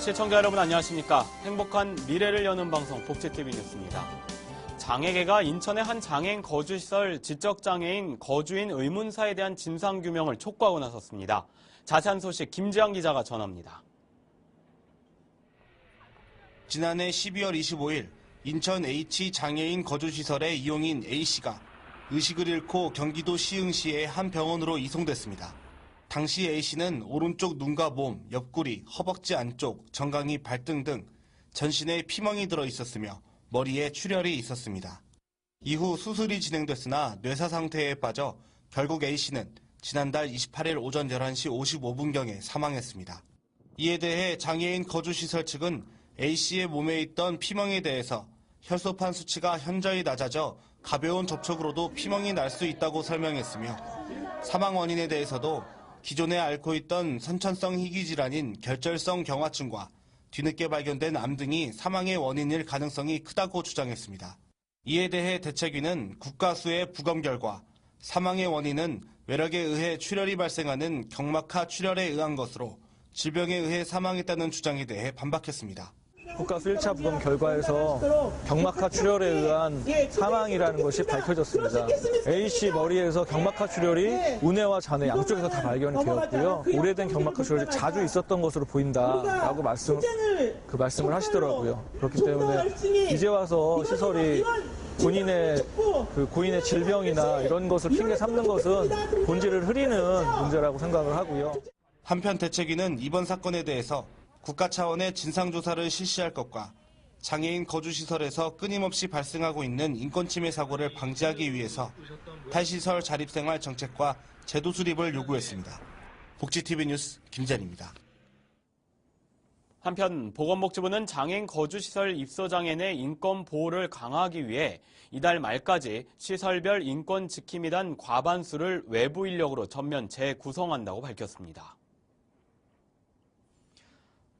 시청자 여러분 안녕하십니까? 행복한 미래를 여는 방송 복지TV 뉴스입니다. 장애계가 인천의 한 장애인 거주시설 지적장애인 거주인 의문사에 대한 진상규명을 촉구하고 나섰습니다. 자세한 소식 김지영 기자가 전합니다. 지난해 12월 25일 인천 H장애인 거주시설의 이용인 A씨가 의식을 잃고 경기도 시흥시의 한 병원으로 이송됐습니다. 당시 A씨는 오른쪽 눈과 몸, 옆구리, 허벅지 안쪽, 정강이, 발등 등 전신에 피멍이 들어 있었으며 머리에 출혈이 있었습니다. 이후 수술이 진행됐으나 뇌사 상태에 빠져 결국 A씨는 지난달 28일 오전 11시 55분경에 사망했습니다. 이에 대해 장애인 거주시설 측은 A씨의 몸에 있던 피멍에 대해서 혈소판 수치가 현저히 낮아져 가벼운 접촉으로도 피멍이 날 수 있다고 설명했으며 사망 원인에 대해서도 기존에 앓고 있던 선천성 희귀질환인 결절성 경화증과 뒤늦게 발견된 암 등이 사망의 원인일 가능성이 크다고 주장했습니다. 이에 대해 대책위는 국가수의 부검 결과 사망의 원인은 외력에 의해 출혈이 발생하는 경막하 출혈에 의한 것으로 질병에 의해 사망했다는 주장에 대해 반박했습니다. 국가수 1차 부검 결과에서 경막하 출혈에 의한 사망이라는 것이 밝혀졌습니다. A씨 머리에서 경막하 출혈이 우뇌와 좌뇌 양쪽에서 다 발견이 되었고요. 오래된 경막하 출혈이 자주 있었던 것으로 보인다라고 말씀을 하시더라고요. 그렇기 때문에 이제 와서 시설이 본인의 고인의 질병이나 이런 것을 핑계 삼는 것은 본질을 흐리는 문제라고 생각을 하고요. 한편 대책위는 이번 사건에 대해서 국가 차원의 진상조사를 실시할 것과 장애인 거주시설에서 끊임없이 발생하고 있는 인권침해 사고를 방지하기 위해서 탈시설 자립생활 정책과 제도 수립을 요구했습니다. 복지TV 뉴스 김재입니다. 한편 보건복지부는 장애인 거주시설 입소장애인의 인권 보호를 강화하기 위해 이달 말까지 시설별 인권 지킴이단 과반수를 외부 인력으로 전면 재구성한다고 밝혔습니다.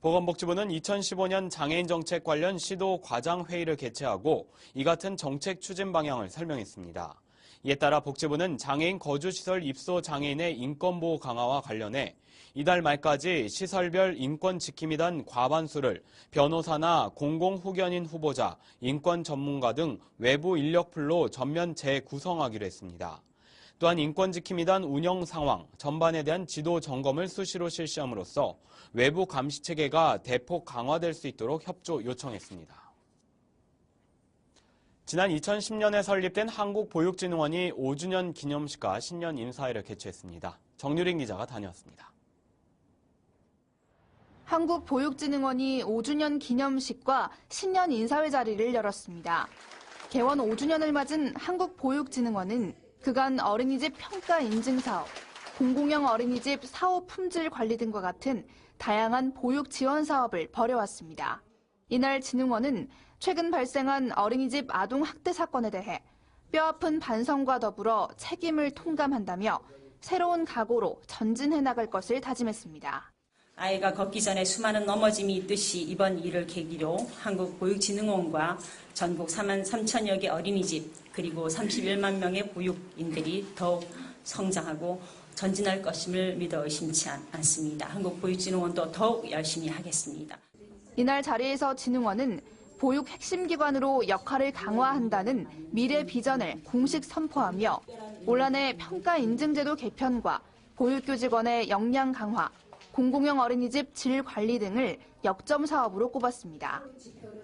보건복지부는 2015년 장애인 정책 관련 시도 과장 회의를 개최하고 이 같은 정책 추진 방향을 설명했습니다. 이에 따라 복지부는 장애인 거주시설 입소 장애인의 인권보호 강화와 관련해 이달 말까지 시설별 인권 지킴이단 과반수를 변호사나 공공후견인 후보자, 인권 전문가 등 외부 인력풀로 전면 재구성하기로 했습니다. 또한 인권지킴이단 운영 상황, 전반에 대한 지도 점검을 수시로 실시함으로써 외부 감시 체계가 대폭 강화될 수 있도록 협조 요청했습니다. 지난 2010년에 설립된 한국보육진흥원이 5주년 기념식과 신년 인사회를 개최했습니다. 정유린 기자가 다녀왔습니다. 한국보육진흥원이 5주년 기념식과 신년 인사회 자리를 열었습니다. 개원 5주년을 맞은 한국보육진흥원은 그간 어린이집 평가 인증 사업, 공공형 어린이집 사업 품질 관리 등과 같은 다양한 보육 지원 사업을 벌여왔습니다. 이날 진흥원은 최근 발생한 어린이집 아동 학대 사건에 대해 뼈아픈 반성과 더불어 책임을 통감한다며 새로운 각오로 전진해 나갈 것을 다짐했습니다. 아이가 걷기 전에 수많은 넘어짐이 있듯이 이번 일을 계기로 한국보육진흥원과 전국 4만 3천여 개 어린이집 그리고 31만 명의 보육인들이 더욱 성장하고 전진할 것임을 믿어 의심치 않습니다. 한국보육진흥원도 더욱 열심히 하겠습니다. 이날 자리에서 진흥원은 보육 핵심 기관으로 역할을 강화한다는 미래 비전을 공식 선포하며 올 한해 평가 인증제도 개편과 보육교직원의 역량 강화, 공공형 어린이집 질 관리 등을 역점 사업으로 꼽았습니다.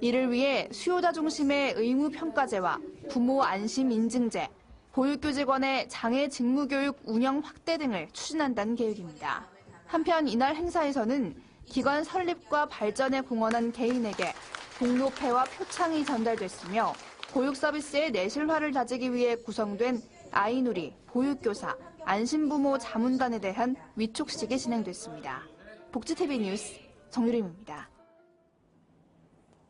이를 위해 수요자 중심의 의무평가제와 부모 안심 인증제, 보육교직원의 장애 직무교육 운영 확대 등을 추진한다는 계획입니다. 한편 이날 행사에서는 기관 설립과 발전에 공헌한 개인에게 동료패와 표창이 전달됐으며 보육 서비스의 내실화를 다지기 위해 구성된 아이누리, 보육교사, 안심부모 자문단에 대한 위촉식이 진행됐습니다. 복지TV 뉴스 정유림입니다.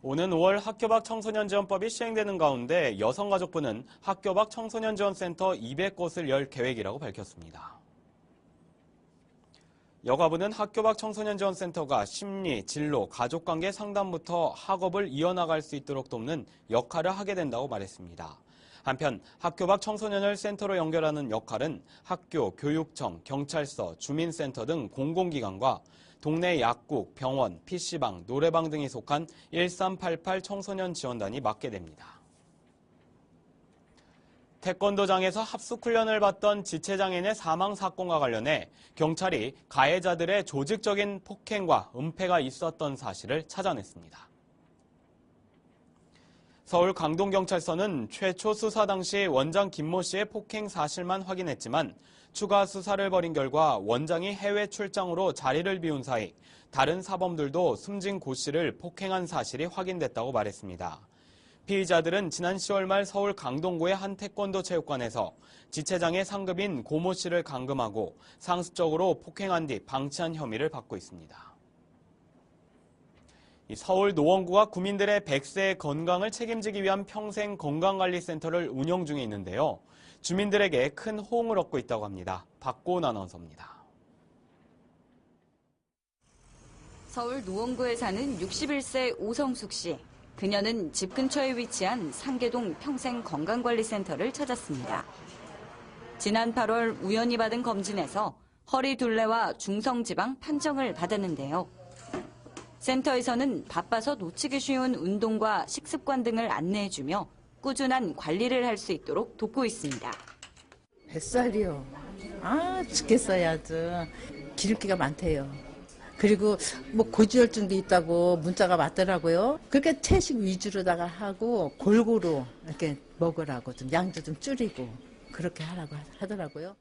오는 5월 학교 밖 청소년 지원법이 시행되는 가운데 여성가족부는 학교 밖 청소년 지원센터 200곳을 열 계획이라고 밝혔습니다. 여가부는 학교 밖 청소년 지원센터가 심리, 진로, 가족관계 상담부터 학업을 이어나갈 수 있도록 돕는 역할을 하게 된다고 말했습니다. 한편 학교 밖 청소년을 센터로 연결하는 역할은 학교, 교육청, 경찰서, 주민센터 등 공공기관과 동네 약국, 병원, PC방, 노래방 등이 속한 1388 청소년 지원단이 맡게 됩니다. 태권도장에서 합숙훈련을 받던 지체장애인의 사망 사건과 관련해 경찰이 가해자들의 조직적인 폭행과 은폐가 있었던 사실을 찾아냈습니다. 서울 강동경찰서는 최초 수사 당시 원장 김모 씨의 폭행 사실만 확인했지만 추가 수사를 벌인 결과 원장이 해외 출장으로 자리를 비운 사이 다른 사범들도 숨진 고 씨를 폭행한 사실이 확인됐다고 말했습니다. 피의자들은 지난 10월 말 서울 강동구의 한 태권도 체육관에서 지체장애 상급인 고모 씨를 감금하고 상습적으로 폭행한 뒤 방치한 혐의를 받고 있습니다. 서울 노원구가 구민들의 100세의 건강을 책임지기 위한 평생건강관리센터를 운영 중에 있는데요. 주민들에게 큰 호응을 얻고 있다고 합니다. 박고은 아나운서입니다. 서울 노원구에 사는 61세 오성숙 씨. 그녀는 집 근처에 위치한 상계동 평생건강관리센터를 찾았습니다. 지난 8월 우연히 받은 검진에서 허리 둘레와 중성지방 판정을 받았는데요. 센터에서는 바빠서 놓치기 쉬운 운동과 식습관 등을 안내해주며 꾸준한 관리를 할 수 있도록 돕고 있습니다. 뱃살이요. 죽겠어요 아주. 기름기가 많대요. 그리고 뭐 고지혈증도 있다고 문자가 왔더라고요. 그렇게 채식 위주로다가 하고 골고루 이렇게 먹으라고 좀 양도 좀 줄이고 그렇게 하라고 하더라고요.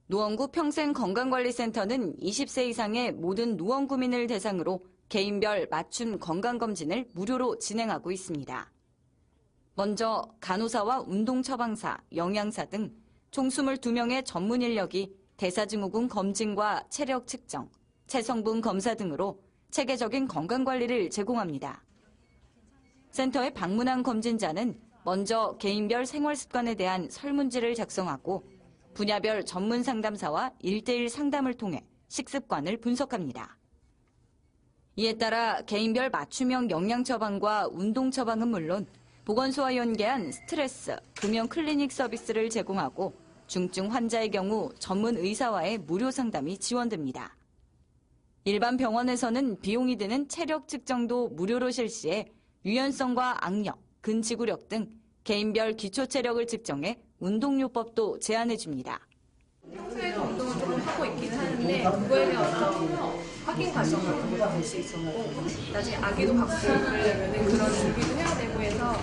노원구 평생건강관리센터는 20세 이상의 모든 노원구민을 대상으로 개인별 맞춤 건강검진을 무료로 진행하고 있습니다. 먼저 간호사와 운동처방사, 영양사 등 총 22명의 전문 인력이 대사증후군 검진과 체력 측정, 체성분 검사 등으로 체계적인 건강관리를 제공합니다. 센터에 방문한 검진자는 먼저 개인별 생활습관에 대한 설문지를 작성하고 분야별 전문 상담사와 1:1 상담을 통해 식습관을 분석합니다. 이에 따라 개인별 맞춤형 영양 처방과 운동 처방은 물론 보건소와 연계한 스트레스, 금연 클리닉 서비스를 제공하고 중증 환자의 경우 전문 의사와의 무료 상담이 지원됩니다. 일반 병원에서는 비용이 드는 체력 측정도 무료로 실시해 유연성과 악력, 근지구력 등 개인별 기초 체력을 측정해 운동요법도 제안해줍니다. 평소에도 운동을 조금 하고 있기는 하는데 그거에 대한 확인 과정 같은 것도 할 수 있었고 나중에 아기도 갖고 그러려면 그런 준비도 해야 되고 해서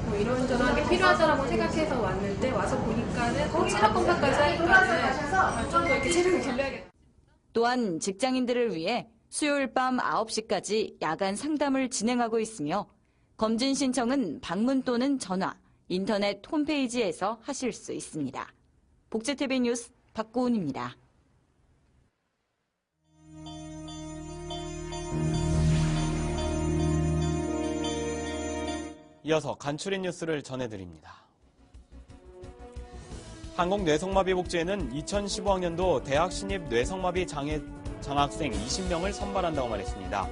뭐 이런저런 게 필요하다라고 생각해서 왔는데 와서 보니까는 체력 검사까지 하니까는 좀 더 이렇게 체력을 길러야겠다. 또한 직장인들을 위해 수요일 밤 9시까지 야간 상담을 진행하고 있으며 검진 신청은 방문 또는 전화, 인터넷 홈페이지에서 하실 수 있습니다. 복지TV 뉴스 박고은입니다. 이어서 간추린 뉴스를 전해드립니다. 한국뇌성마비복지회는 2015학년도 대학 신입 뇌성마비 장학생 20명을 선발한다고 말했습니다.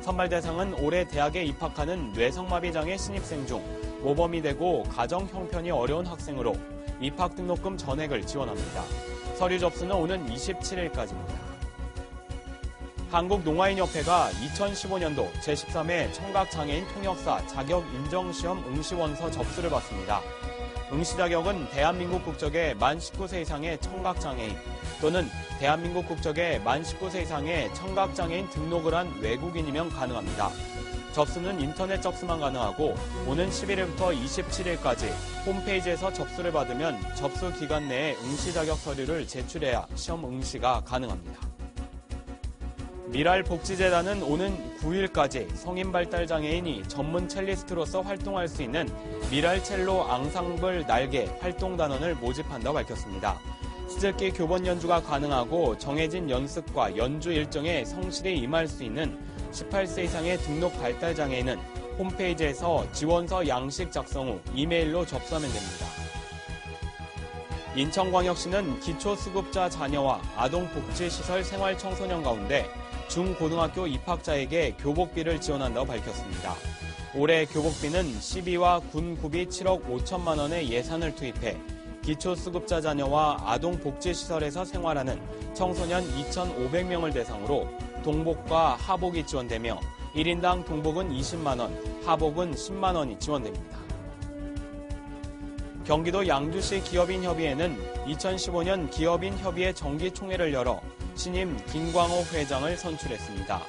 선발 대상은 올해 대학에 입학하는 뇌성마비 장애 신입생 중 모범이 되고 가정 형편이 어려운 학생으로 입학 등록금 전액을 지원합니다. 서류 접수는 오는 27일까지입니다. 한국농아인협회가 2015년도 제13회 청각장애인 통역사 자격인정시험 응시원서 접수를 받습니다. 응시 자격은 대한민국 국적의 만 19세 이상의 청각장애인 또는 대한민국 국적의 만 19세 이상의 청각장애인 등록을 한 외국인이면 가능합니다. 접수는 인터넷 접수만 가능하고 오는 11일부터 27일까지 홈페이지에서 접수를 받으면 접수 기간 내에 응시 자격 서류를 제출해야 시험 응시가 가능합니다. 미랄복지재단은 오는 9일까지 성인발달장애인이 전문 첼리스트로서 활동할 수 있는 미랄첼로 앙상블 날개 활동단원을 모집한다고 밝혔습니다. 수제기 교본 연주가 가능하고 정해진 연습과 연주 일정에 성실히 임할 수 있는 18세 이상의 등록 발달장애인은 홈페이지에서 지원서 양식 작성 후 이메일로 접수하면 됩니다. 인천광역시는 기초수급자 자녀와 아동복지시설 생활청소년 가운데 중고등학교 입학자에게 교복비를 지원한다고 밝혔습니다. 올해 교복비는 시비와 군구비 7억 5천만 원의 예산을 투입해 기초수급자 자녀와 아동복지시설에서 생활하는 청소년 2,500명을 대상으로 동복과 하복이 지원되며 1인당 동복은 20만 원, 하복은 10만 원이 지원됩니다. 경기도 양주시 기업인협의회는 2015년 기업인협의회 정기총회를 열어 신임 김광호 회장을 선출했습니다.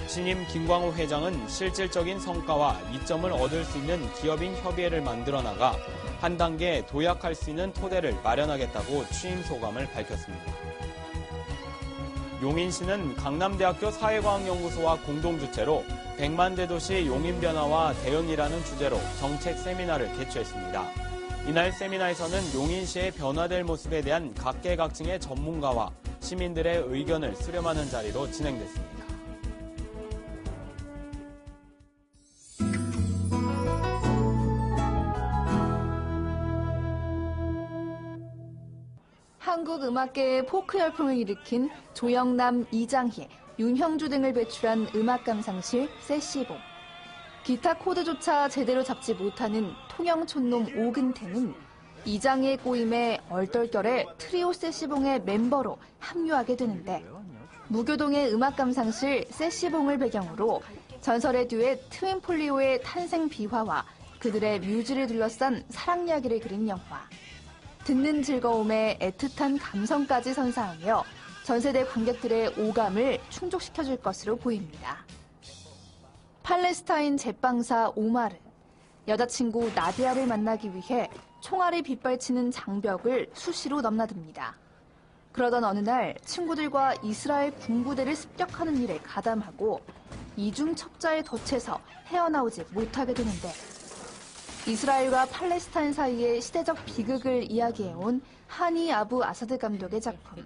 신임 김광호 회장은 실질적인 성과와 이점을 얻을 수 있는 기업인협의회를 만들어 나가 한 단계 도약할 수 있는 토대를 마련하겠다고 취임 소감을 밝혔습니다. 용인시는 강남대학교 사회과학연구소와 공동주최로 100만 대도시 용인변화와 대응이라는 주제로 정책 세미나를 개최했습니다. 이날 세미나에서는 용인시의 변화될 모습에 대한 각계각층의 전문가와 시민들의 의견을 수렴하는 자리로 진행됐습니다. 한국 음악계의 포크 열풍을 일으킨 조영남, 이장희, 윤형주 등을 배출한 음악감상실 세시봉. 기타 코드조차 제대로 잡지 못하는 통영촌놈 오근태는 이장희의 꼬임에 얼떨결에 트리오 세시봉의 멤버로 합류하게 되는데 무교동의 음악감상실 세시봉을 배경으로 전설의 듀엣 트윈폴리오의 탄생 비화와 그들의 뮤즈를 둘러싼 사랑 이야기를 그린 영화. 듣는 즐거움에 애틋한 감성까지 선사하며 전세대 관객들의 오감을 충족시켜줄 것으로 보입니다. 팔레스타인 제빵사 오마르, 여자친구 나디아를 만나기 위해 총알이 빗발치는 장벽을 수시로 넘나듭니다. 그러던 어느 날 친구들과 이스라엘 군부대를 습격하는 일에 가담하고 이중 첩자의 덫에서 헤어나오지 못하게 되는데 이스라엘과 팔레스타인 사이의 시대적 비극을 이야기해온 하니 아부 아사드 감독의 작품.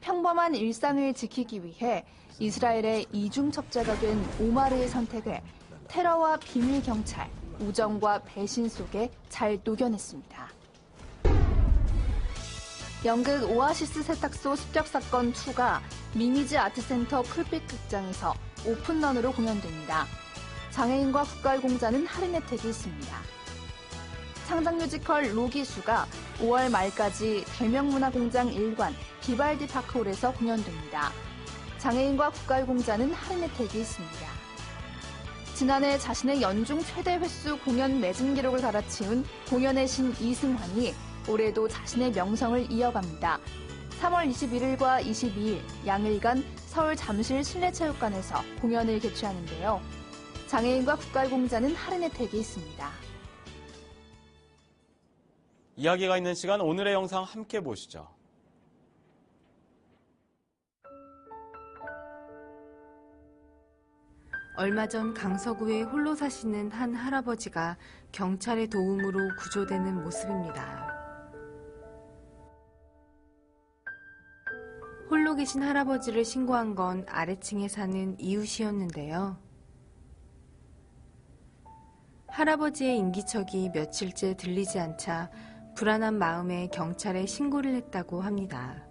평범한 일상을 지키기 위해 이스라엘의 이중 첩자가 된 오마르의 선택을 테러와 비밀 경찰, 우정과 배신 속에 잘 녹여냈습니다. 연극 오아시스 세탁소 습격 사건 2가 미미지 아트센터 풀빛 극장에서 오픈런으로 공연됩니다. 장애인과 국가공자는 할인 혜택이 있습니다. 창작 뮤지컬 로기수가 5월 말까지 대명문화공장 1관 비발디 파크홀에서 공연됩니다. 장애인과 국가공자는 할인 혜택이 있습니다. 지난해 자신의 연중 최대 횟수 공연 매진 기록을 갈아치운 공연의 신 이승환이 올해도 자신의 명성을 이어갑니다. 3월 21일과 22일 양일간 서울 잠실 실내체육관에서 공연을 개최하는데요. 장애인과 국가공자는 할인 혜택이 있습니다. 이야기가 있는 시간 오늘의 영상 함께 보시죠. 얼마 전 강서구에 홀로 사시는 한 할아버지가 경찰의 도움으로 구조되는 모습입니다. 홀로 계신 할아버지를 신고한 건 아래층에 사는 이웃이었는데요. 할아버지의 인기척이 며칠째 들리지 않자 불안한 마음에 경찰에 신고를 했다고 합니다.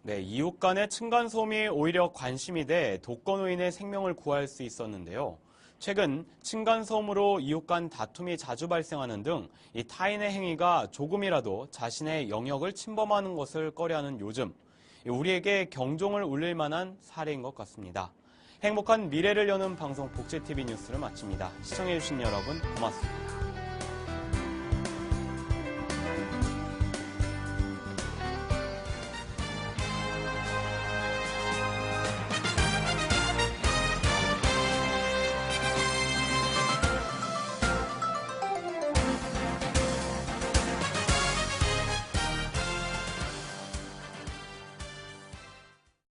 네, 이웃 간의 층간소음이 오히려 관심이 돼 독거노인의 생명을 구할 수 있었는데요. 최근 층간소음으로 이웃 간 다툼이 자주 발생하는 등 이 타인의 행위가 조금이라도 자신의 영역을 침범하는 것을 꺼려하는 요즘, 우리에게 경종을 울릴 만한 사례인 것 같습니다. 행복한 미래를 여는 방송 복지TV 뉴스를 마칩니다. 시청해주신 여러분 고맙습니다.